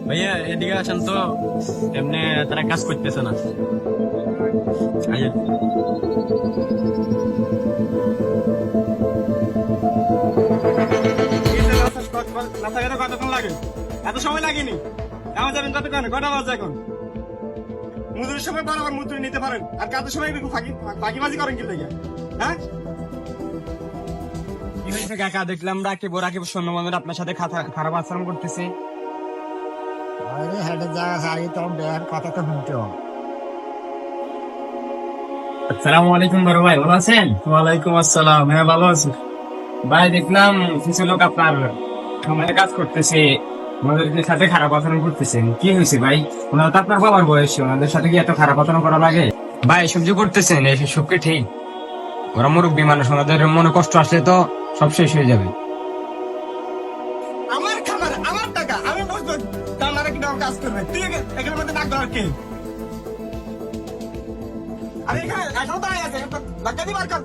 ভাইয়া এদিকে আসেন তো, এমনি তারা কাজ করতেছে না। আইয়া। কতক্ষণ লাগে? এত সময় লাগেনি। আমার যাবেন কতক্ষণ? কটা বাজে এখন? মজুরির সময় বরাবর মজুরি নিতে পারেন, আর কাজের সময় ফাঁকিবাজি করেন কি লেগে? হ্যাঁ, কি হয়েছে কাকা? দেখলাম রাকিব সৈন্যবান্ধব আপনার সাথে খারাপ আচরণ করতেছে। আরে হেডে জায়গা আগে তখন দেয়ার কথা তো শুনতে হবে। আসসালামু আলাইকুম বড় ভাই, ভালো আছেন? ওয়ালাইকুম আসসালাম। হ্যাঁ, ভালো আছি। ভাই দেখলাম কিছু লোক আপনার সময় কাজ করতেছে, ওনাদের সাথে খারাপ আচরণ করতেছেন। কি হয়েছে ভাই? ওনারা তো আপনার বাবার বয়সী, ওনাদের সাথে কি এত খারাপ আচরণ করা লাগে? ভাই সহ্য করতেছেন, এসব কি ঠিক? ওরা মুরব্বী মানুষ, ওনাদের মনে কষ্ট আসলে তো সব শেষ হয়ে যাবে। আমার খাবার, আমার টাকা, আমি বসবো। তার মানে কি কাজ করবে? তুই এখানে মধ্যে ডাক দেওয়ার কে? আরে এখানে এখনো দাঁড়িয়ে আছে, ধাক্কা দিয়ে বার কর।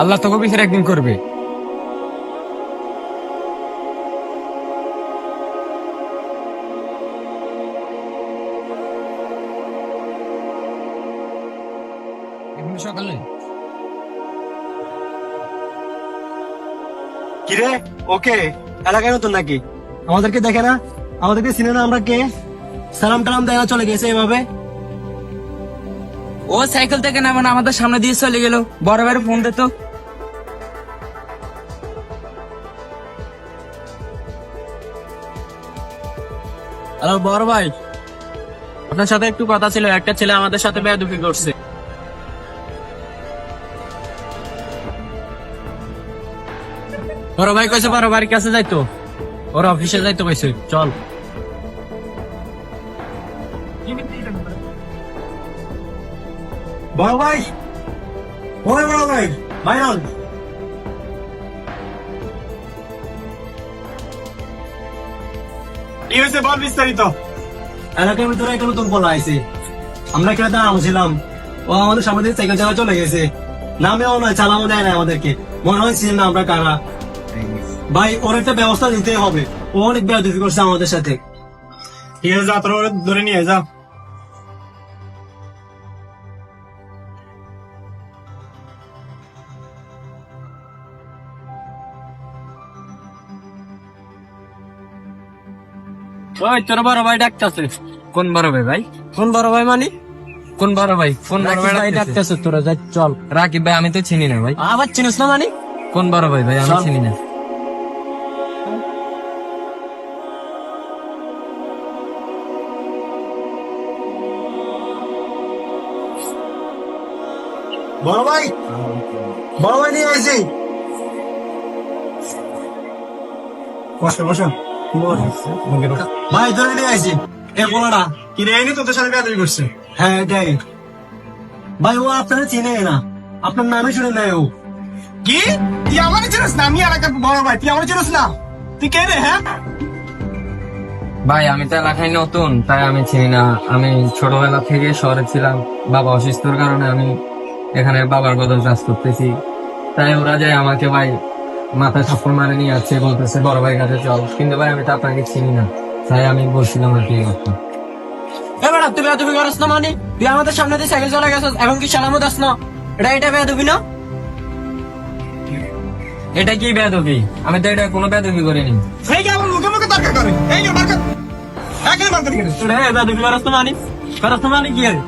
আল্লাহ তোকে বিচার একদিন করবে। সকালে কিরে, ওকে এলাকায় নতুন নাকি? আমাদেরকে দেখে না, আমাদেরকে চিনে না আমরা কে? সালাম টালাম দেয় না, চলে গেছে এভাবে। ও সাইকেল থেকে নামে না, আমাদের সামনে দিয়ে চলে গেল। বড় ভাইয়ের ফোন দে তো। হ্যালো বড় ভাই, আপনার সাথে একটু কথা ছিল। একটা ছেলে আমাদের সাথে বেয়াদবি করছে। বড় ভাই কইছে বড় ভাইয়ের কাছে যাইতো, ওর অফিসে যাইতো কইছে। চল। বড় ভাই, ওই বড় ভাই, ভাইরাল। কি হয়েছে বল বিস্তারিত। এলাকার ভিতরে একটা নতুন পোলা আইছে, আমরা এখানে দাঁড়ানো ও আমাদের সামনে দিয়ে সাইকেল চালা চলে গেছে। নামেও নয়, চালাও দেয় না আমাদেরকে, মনে হয় চিনি না আমরা কারা। ভাই ওর একটা ব্যবস্থা নিতে হবে, ও অনেক বেয়াদবি করছে আমাদের সাথে। ঠিক আছে, যা তোর ওরে ধরে নিয়ে যা। ওই তোর বড় ভাই ডাকতেছে। কোন বড় ভাই ভাই? কোন বড় ভাই মানে? কোন বড় ভাই? কোন বড় ভাই ডাকতেছে তোরা, যাই চল। রাকিব ভাই, আমি তো চিনি না ভাই। আবার চিনিস না মানে? কোন বড় ভাই ভাই? আমি চল। চিনি না। বড় ভাই, বড় ভাই নিয়ে আইছি। বসো বসো। ভাই ধরে নিয়ে আইছি। এ বলোটা কি রে, এনে তোদের সাথে বেয়াদবি করছে? হ্যাঁ এটাই। ভাই ও আপনারা চিনে না, আপনার নামই শুনে নাই ও। কি তুই আমার চিনিস না? আমি এলাকার বড় ভাই, তুই আমার চিনিস না? তুই কে রে? হ্যাঁ ভাই আমি তো এলাকায় নতুন, তাই আমি চিনি না। আমি ছোটবেলা থেকে শহরে ছিলাম, বাবা অসুস্থর কারণে আমি এখানে বাবার বদল কাজ করতেছি। তাই ওরা যায় আমাকে ভাই মাথায় থাপ্পড় মারে নিয়ে যাচ্ছে, বলতেছে বড় ভাই কাছে চল। কিন্তু ভাই আমি তো আপনাকে চিনি না, তাই আমি বলছিলাম আর কি এই কথা। এবার তুই বেয়াদবি করস না মানে? তুই আমাদের সামনে দিয়ে সাইকেল চলে গেছিস, এখন কি সালামও দাস না? এটা বেয়াদবি না? এটা কি বেয়াদবি? আমি তো এটা কোনো বেয়াদবি করিনি। এই যে আমার মুখে মুখে তর্ক করে, এই যে মার্কেট একই মার্কেট করে। হ্যাঁ বেয়াদবি করস না মানে? করস না মানে কি হয়?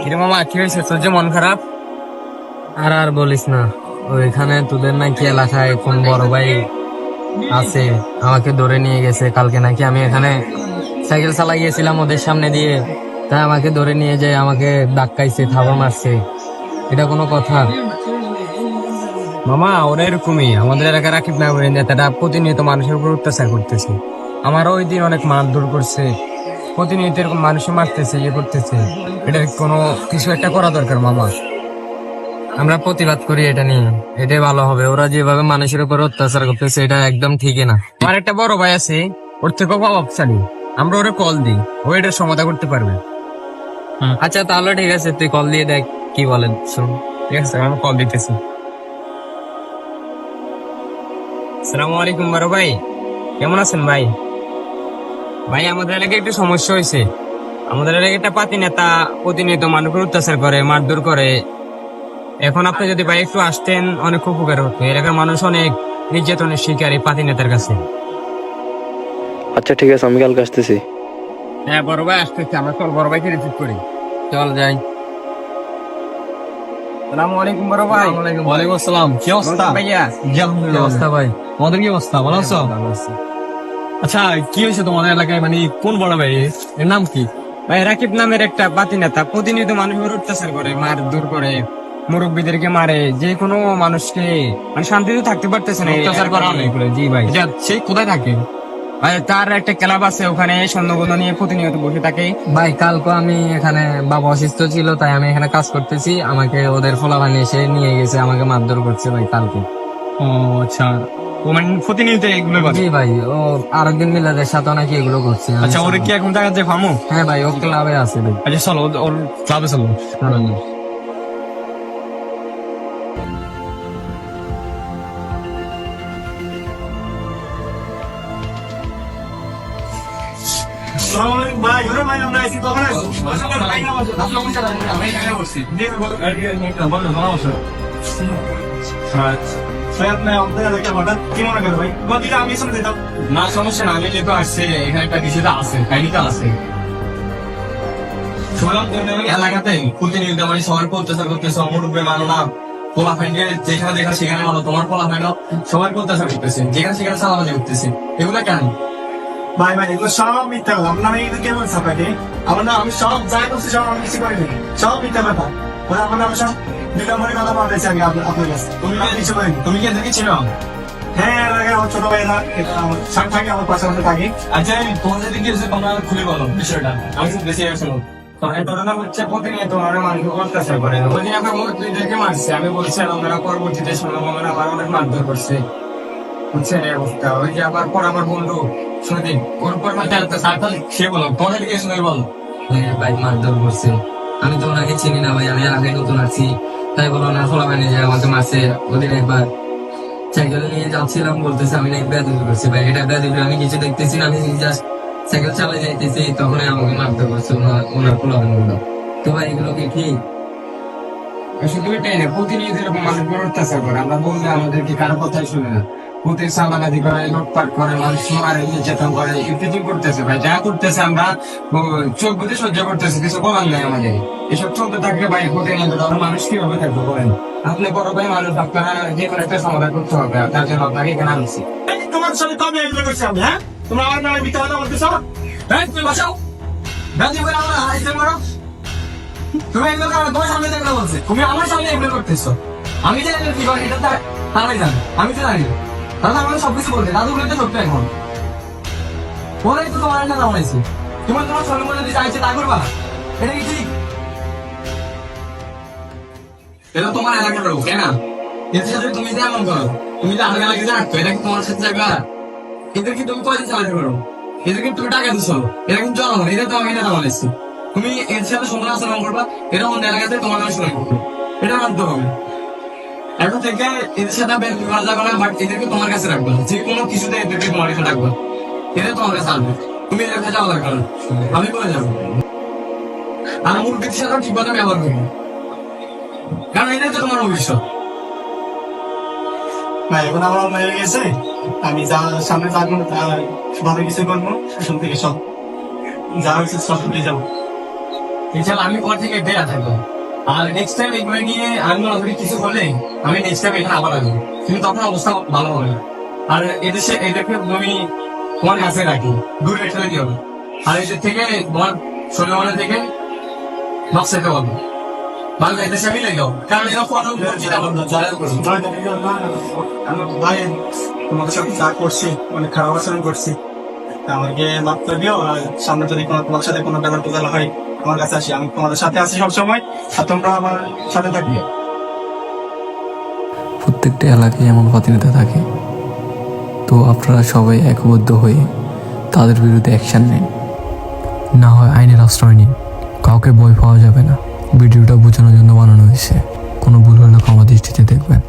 কিরে মামা, কি হয়েছে? তোর যে মন খারাপ? আর আর বলিস না, ওইখানে তোদের নাকি এলাকায় কোন বড় ভাই আছে, আমাকে ধরে নিয়ে গেছে কালকে নাকি। আমি এখানে সাইকেল চালাই গেছিলাম ওদের সামনে দিয়ে, তাই আমাকে ধরে নিয়ে যায়, আমাকে ধাক্কাইছে, থাবা মারছে। এটা কোনো কথা? মামা ওরা এরকমই, আমাদের এলাকার রাকিব নামের নেতাটা প্রতিনিয়ত মানুষের উপর অত্যাচার করতেছে। আমারও ওই দিন অনেক মারধর করছে, প্রতিনিয়ত এরকম মানুষে মারতেছে, ইয়ে করতেছে। এটার কোনো কিছু একটা করা দরকার মামা। আমরা প্রতিবাদ করি এটা নিয়ে, এটাই ভালো হবে। ওরা যেভাবে মানুষের উপর অত্যাচার করতেছে এটা একদম ঠিকই না। আমার একটা বড় ভাই আছে, ওর থেকেও প্রভাবশালী, আমরা ওরে কল দিই, ও এটার সমাধান করতে পারবে। আচ্ছা তাহলে ঠিক আছে, তুই কল দিয়ে দেখ কি বলেন, শোন। ঠিক আছে, আমি কল দিতেছি। আসসালামু আলাইকুম বড় ভাই, কেমন আছেন ভাই? ভাই আমাদের এলাকায় একটু সমস্যা হয়েছে। আমাদের এলাকায় একটা পাতি নেতা প্রতিনিয়ত মানুষের অত্যাচার করে, মারধর করে। এখন আপনি যদি ভাই একটু আসতেন অনেক উপকার হতো। এলাকার মানুষ অনেক নির্যাতনের শিকার এই পাতি নেতার কাছে। আচ্ছা ঠিক আছে, আমি কালকে আসতেছি। হ্যাঁ বড় ভাই আসতেছি, আমরা চল বড় ভাইকে রিসিভ করি। চল যাই। আসসালামু আলাইকুম বড় ভাই। ওয়ালাইকুম আসসালাম, কি অবস্থা? ভাইয়া জি কি আলহামদুলিল্লাহ। অবস্থা ভাই? তোমাদের কি অবস্থা, ভালো আছো? আচ্ছা কি হয়েছে তোমাদের এলাকায়, মানে কোন বড় ভাই, এর নাম কি? ভাই রাকিব নামের একটা পাতি নেতা প্রতিনিয়ত মানুষের অত্যাচার করে, মারধর করে, মুরব্বীদেরকে মারে, যে কোনো মানুষকে মানে শান্তিতে থাকতে পারতেছে না, অত্যাচার করা অনেক। জি ভাই। আচ্ছা, সে কোথায় থাকে? ভাই তার একটা ক্লাব আছে, ওখানে স্বর্ণগন্ধ নিয়ে প্রতিনিয়ত বসে থাকে। ভাই কালকে আমি এখানে, বাবা অসুস্থ ছিল তাই আমি এখানে কাজ করতেছি, আমাকে ওদের ফলাফানি এসে নিয়ে গেছে, আমাকে মারধর করছে ভাই কালকে। ও আচ্ছা, ও মানে প্রতিনিয়ত এগুলো করে? জি ভাই, ও আরেকদিন মিলাদের সাথে নাকি এগুলো করছে। আমি আচ্ছা, ওরে শুনলাম। কি এখন দেখা যায় ফামু? হ্যাঁ ভাই, ও ক্লাবে আছে ভাই। আচ্ছা চলো, ওর ক্লাবে চলো। চলেন। ভাই ওরে ভাই, আমরা আইছি তখন না সমস্যা না, আমি যেহেতু আসছে এখানে একটা বিষয়টা আছে, কাহিনীটা আছে। শুনলাম তুমি এলাকাতে প্রতিনিয়ত মানে সবার অত্যাচার করতেছে, অমরূপে মানো না, পোলা ফাইন্ডে যেখানে দেখা সেখানে মানো, তোমার পোলা ফাইন্ড সবার অত্যাচার করতেছে, যেখানে সেখানে চালাবাজি করতেছে, এগুলো কেন? ভাই ভাই, এগুলো সব মিথ্যা কথা। আপনারা এগুলো কেমন সাপাইতে? আমার না, আমি সব যাই করছি সব আমি কিছু করিনি, সব মিথ্যা কথা। ওরা আমার নামে সব দুই নম্বরের কথা বলতেছে আমি আপনার কাছে। আমি কিছু করিনি। তুমি কি এদেরকে ছিল? হ্যাঁ, এর আগে আমার ছোট ভাইরা এটা আমার সাথে থাকে, আমার পাশাপাশি থাকে। আচ্ছা তোমাদের দিকে এসে তোমরা খুলে বলো বিষয়টা, আমি শুনতে চাই আসলে। ঘটনা হচ্ছে প্রতিনিয়ত ওরা মানুষকে অত্যাচার করে, ওইদিন আমার মুরব্বীদেরকে মারছে, আমি বলছিলাম ওরা পরবর্তীতে শুনলাম ওরা আবার অনেক মারধর করছে, বুঝছেন এই অবস্থা। ওই যে আবার পর আমার বন্ধু সুদীপ, ওর উপর মাঠে সে বলো তোমাদের দিকে শুনে বলো। হ্যাঁ ভাই, মারধর করছে। আমি তো ওনাকে চিনি না ভাই, আমি এলাকায় নতুন আছি, তাই বলো ওনার ফলাফানি যে আমাকে মারছে। ওদিন একবার সাইকেল নিয়ে যাচ্ছিলাম, বলতেছে আমি নাকি বেয়াদবি করছি। ভাই এটা বেয়াদবি আমি কিছু দেখতেছি না, আমি জাস্ট সাইকেল চালিয়ে যাইতেছি, তখনই আমাকে মারধর করছে ওনার ফলাফানি গুলো। তো ভাই এগুলো কি ঠিক? শুধু এটাই না, প্রতিনিয়ত এরকম মানুষের অত্যাচার করে, আমরা বললে আমাদেরকে কারো কথাই শুনে না, প্রতি সামানাদি করে, লুটপাট করে, মানুষ মারে, নির্যাতন করে, ইত্যাদি করতেছে। ভাই যা করতেছে আমরা চোখ বুঝে সহ্য করতেছি, কিছু বলার নাই আমাদের। এসব চলতে থাকলে ভাই প্রতিনিয়ত আমরা মানুষ কিভাবে থাকবো বলেন? আপনি বড় ভাই মানুষ, আপনারা যে কোনো একটা সমাধান করতে হবে, তার জন্য আপনাকে এখানে আনছি। তোমার সাথে কবে এগুলো করছি আমি? হ্যাঁ, তোমরা আমার নামে মিথ্যা কথা বলতেছ? হ্যাঁ তুমি বসাও, গান্ধী বলে আমরা আইসে মারো। তুমি এগুলো করো, তোমার সামনে দেখলে বলছে, তুমি আমার সামনে এগুলো করতেছো। আমি জানি না কি করে, এটা তারাই জানে, আমি তো জানি না। তাহলে আমাকে সবকিছু বলতে দাদু বলতে সত্য এখন বলেই তো তোমার না নামাইছি, তোমার তোমার সঙ্গে মনে দিতে চাইছে তা করবা? এটা কি ঠিক? এটা তোমার এলাকার লোক, তাই না? এদের সাথে তুমি যে এমন করো, তুমি যে আলাদা এলাকায় রাখতো, এটা কি তোমার সাথে যাবে? এদেরকে তুমি কয়দিন চালাতে পারো? এদেরকে তুমি টাকা দিচ্ছ, এরা কিন্তু জনগণ, এটা তো আমি এটা বানাইছি। তুমি এর সাথে সুন্দর আচরণ করবা, এটা অন্য এলাকাতে তোমার নামে শুনে করবে, এটা মানতে হবে। এখন থেকে এদের সাথে ব্যবহার যাবে না, বাট এদেরকে তোমার কাছে রাখবা, যে কোনো কিছুতে এদেরকে তোমার কাছে রাখবা, এটা তোমার কাছে আসবে। তুমি এদের কাছে যাওয়া লাগবে না, আমি বলে যাবো। আর মুরগির সাথে ঠিক কথা ব্যবহার করবো, কারণ এটাই তো তোমার ভবিষ্যৎ। না, এখন আমার হয়ে গেছে, আমি যা সামনে থাকবো ভালো কিছু করবো, এখন থেকে সব যা হয়েছে সব উঠে যাবো। এছাড়া আমি পর থেকে বেড়া থাকবো, আর নেক্সট টাইম এগুলো নিয়ে আমি অলরেডি কিছু হলে আমি নেক্সট টাইম এখানে আবার আসবো, কিন্তু তখন অবস্থা ভালো হবে না। আর এদেশে এটাকে তুমি তোমার কাছে রাখি, দূরে রেখে দিও না। আর এদের থেকে তোমার শরীর থেকে বাঁচাতে হবে, ভালো এদেশে মিলে যাও, কারণ এরা কোনো ভাই তোমাদের সাথে যা করছি অনেক খারাপ আচরণ করছি, আমাকে মাফ করে দিও। আর সামনে যদি তোমার সাথে কোনো বেলা টোজাল হয় আমার কাছে আসি, আমি তোমাদের সাথে আছি সবসময়, আর তোমরা আমার সাথে থাকবে। প্রত্যেকটা এলাকায় এমন প্রতিনিধি থাকে, তো আপনারা সবাই একবদ্ধ হয়ে তাদের বিরুদ্ধে অ্যাকশন নেন, না হয় আইনের আশ্রয় নিন। কাউকে ভয় পাওয়া যাবে না। ভিডিওটা বোঝানোর জন্য বানানো হয়েছে, কোনো ভুল হলে ক্ষমা দৃষ্টিতে দেখবেন।